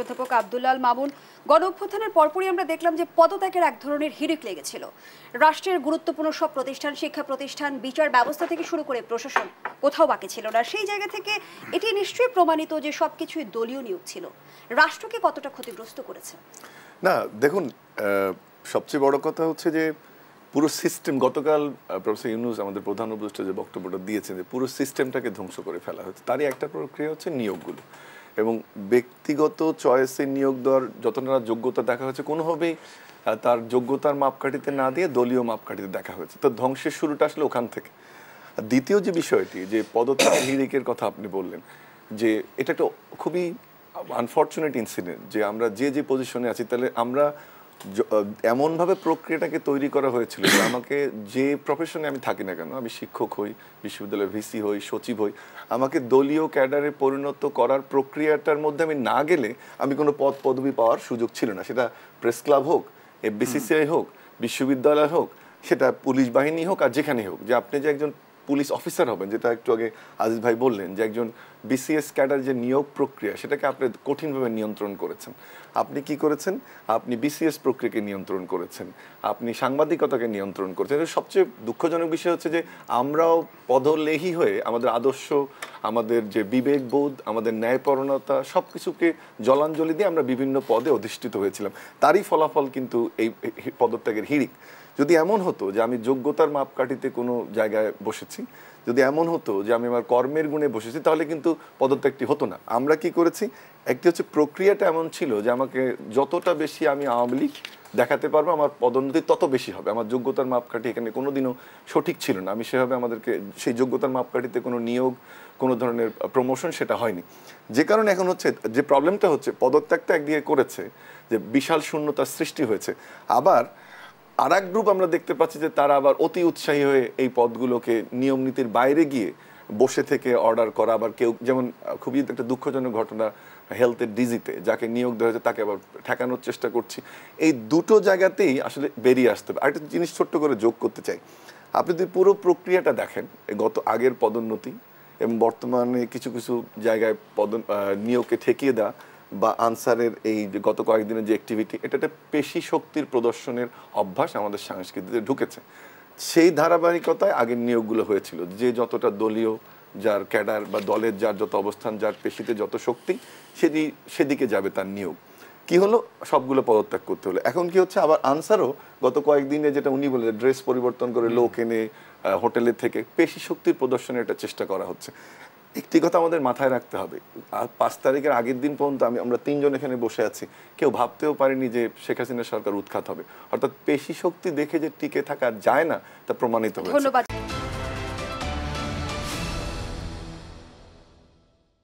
অধ্যাপক আব্দুল্লাহ মামুন, গণ অভ্যুত্থানের পরপরই আমরা দেখলাম যে পদত্যাগের এক ধরনের হিড়িক লেগেছিল। রাষ্ট্রের গুরুত্বপূর্ণ সব প্রতিষ্ঠান, শিক্ষা প্রতিষ্ঠান, বিচার ব্যবস্থা থেকে শুরু করে প্রশাসন কোথাও বাকি ছিল না। সেই জায়গা থেকে এটি নিশ্চয়ই প্রমাণিত যে সবকিছুই দলীয় নিয়োগ ছিল। রাষ্ট্রকে কতটা ক্ষতিগ্রস্ত করেছে? না, দেখুন, সবচেয়ে বড় কথা হচ্ছে যে পুরো সিস্টেম, গতকাল প্রফেসর ইউনূস আমাদের প্রধান উপদেষ্টা যে বক্তব্যটা দিয়েছেন যে পুরো সিস্টেমটাকে ধ্বংস করে ফেলা হচ্ছে, তারই একটা প্রক্রিয়া হচ্ছে নিয়োগগুলো। এবং ব্যক্তিগত চয়েসে নিয়োগ দেওয়ার যতটা যোগ্যতা দেখা হয়েছে, কোনোভাবেই তার যোগ্যতার মাপকাঠিতে না দিয়ে দলীয় মাপকাঠিতে দেখা হয়েছে। তো ধ্বংসের শুরুটা আসলে ওখান থেকে। দ্বিতীয় যে বিষয়টি, যে পদত্যাগের হিড়িকের কথা আপনি বললেন, যে এটা একটা খুবই আনফর্চুনেট ইনসিডেন্ট যে আমরা যে পজিশনে আছি, তাহলে আমরা এমনভাবে প্রক্রিয়াটাকে তৈরি করা হয়েছিল যে আমাকে যে প্রফেশনে আমি থাকি না কেন, আমি শিক্ষক হই, বিশ্ববিদ্যালয়ের ভিসি হই, সচিব হই, আমাকে দলীয় ক্যাডারে পরিণত করার প্রক্রিয়াটার মধ্যে আমি না গেলে আমি কোনো পদ পদবি পাওয়ার সুযোগ ছিল না। সেটা প্রেস ক্লাব হোক, এফবিসিসিআই হোক, বিশ্ববিদ্যালয় হোক, সেটা পুলিশ বাহিনী হোক, আর যেখানেই হোক, যে আপনি যে একজন পুলিশ অফিসার হবেন, যেটা একটু আগে আজিজ ভাই বললেন, যে একজন বিসিএস ক্যাডার যে নিয়োগ প্রক্রিয়া, সেটাকে আপনি কঠিনভাবে নিয়ন্ত্রণ করেছেন। আপনি কি করেছেন? আপনি বিসিএস প্রক্রিয়াকে নিয়ন্ত্রণ করেছেন, আপনি সাংবাদিকতাকে নিয়ন্ত্রণ করেছেন। সবচেয়ে দুঃখজনক বিষয় হচ্ছে যে আমরাও পদলেহী হয়ে আমাদের আদর্শ, আমাদের যে বিবেকবোধ, আমাদের ন্যায়পরণতা, সব কিছুকে জলাঞ্জলি দিয়ে আমরা বিভিন্ন পদে অধিষ্ঠিত হয়েছিলাম। তারই ফলাফল কিন্তু এই পদত্যাগের হিড়িক। যদি এমন হতো যে আমি যোগ্যতার মাপকাঠিতে কোনো জায়গায় বসেছি, যদি এমন হতো যে আমি আমার কর্মের গুণে বসেছি, তাহলে কিন্তু পদত্যাগটি হতো না। আমরা কি করেছি? একটি হচ্ছে প্রক্রিয়াটা এমন ছিল যে আমাকে যতটা বেশি আমি আওয়ামী লীগ দেখাতে পারবো, আমার পদোন্নতি তত বেশি হবে। আমার যোগ্যতার মাপকাঠি এখানে কোনোদিনও সঠিক ছিল না। আমি সেভাবে আমাদেরকে সেই যোগ্যতার মাপকাঠিতে কোনো নিয়োগ, কোনো ধরনের প্রমোশন সেটা হয়নি। যে কারণে এখন হচ্ছে যে প্রবলেমটা হচ্ছে, পদত্যাগটা একদিকে করেছে যে বিশাল শূন্যতার সৃষ্টি হয়েছে, আবার আর এক গ্রুপ আমরা দেখতে পাচ্ছি যে তারা আবার অতি উৎসাহী হয়ে এই পদগুলোকে নিয়ম নীতির বাইরে গিয়ে বসে থেকে অর্ডার করা। আবার কেউ, যেমন খুবই একটা দুঃখজনক ঘটনা হেলথের ডিজিতে যাকে নিয়োগ দেওয়া হয়েছে তাকে আবার ঠেকানোর চেষ্টা করছি। এই দুটো জায়গাতেই আসলে বেরিয়ে আসতে হবে। আরেকটা জিনিস ছোট্ট করে যোগ করতে চাই, আপনি যদি পুরো প্রক্রিয়াটা দেখেন, গত আগের পদোন্নতি এবং বর্তমানে কিছু কিছু জায়গায় নিয়োগকে ঠেকিয়ে দেওয়া বা আনসারের এই যে গত কয়েকদিনের যে অ্যাক্টিভিটি, এটা একটা পেশি শক্তির প্রদর্শনের অভ্যাস আমাদের সংস্কৃতিতে ঢুকেছে। সেই ধারাবাহিকতায় আগের নিয়োগগুলো হয়েছিল, যে যতটা দলীয়, যার ক্যাডার বা দলের যার যত অবস্থান, যার পেশিতে যত শক্তি, সেদিকে যাবে তার নিয়োগ। কি হলো? সবগুলো পদত্যাগ করতে হলো। এখন কি হচ্ছে? আবার আনসারও গত কয়েকদিনে, যেটা উনি বলে, ড্রেস পরিবর্তন করে লোক এনে হোটেলের থেকে পেশি শক্তির প্রদর্শনের একটা চেষ্টা করা হচ্ছে। একটি কথা আমাদের মাথায় রাখতে হবে, 5 তারিখের আগের দিন পর্যন্ত আমরা 3 জন এখানে বসে আছি, কেউ ভাবতেও পারেনি যে শেখ হাসিনা সরকার উৎখাত হবে। অর্থাৎ পেশি শক্তি দেখে যে টিকে থাকা যায় না, তা প্রমাণিত হয়েছে। ধন্যবাদ।